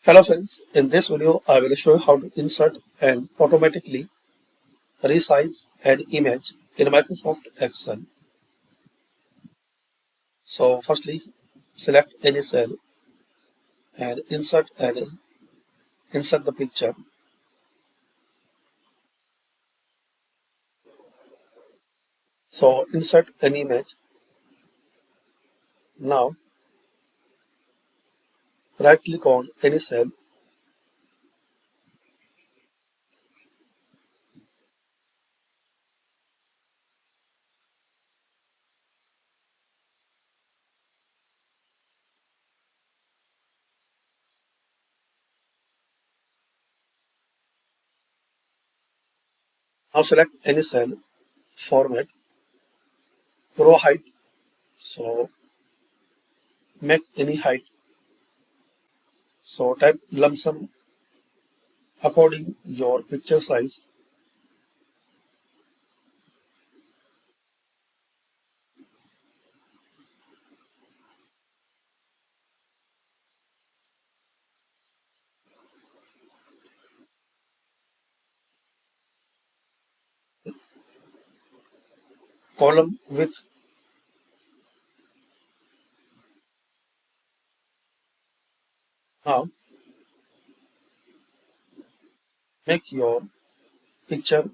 Hello friends, in this video I will show you how to insert and automatically resize an image in Microsoft Excel. So firstly, select any cell and insert the picture. So insert an image. Now right click on any cell. Now select any cell, format, row height. So make any height. So type lump sum according your picture size. Column width. Now make your picture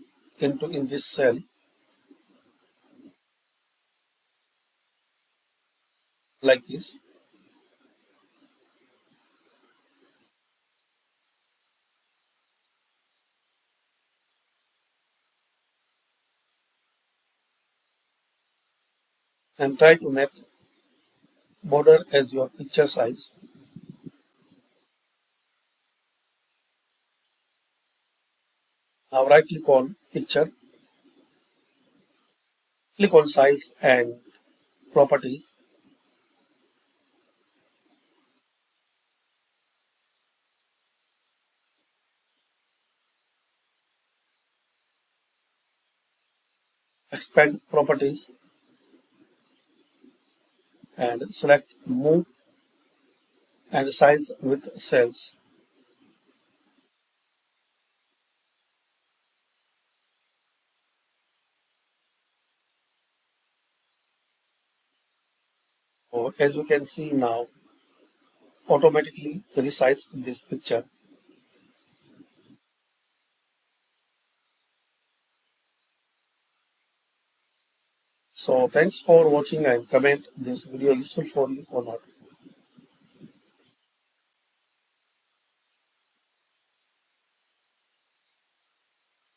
in this cell like this. And try to make border as your picture size. Now right click on picture, click on size and properties. Expand properties and select move and size with cells. So as we can see now, automatically resize this picture. So thanks for watching and comment this video useful for you or not.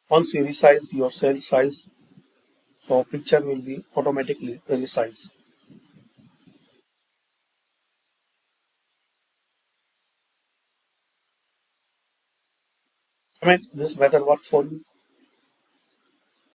Once you resize your cell size, so picture will be automatically resized. Comment this method work for you.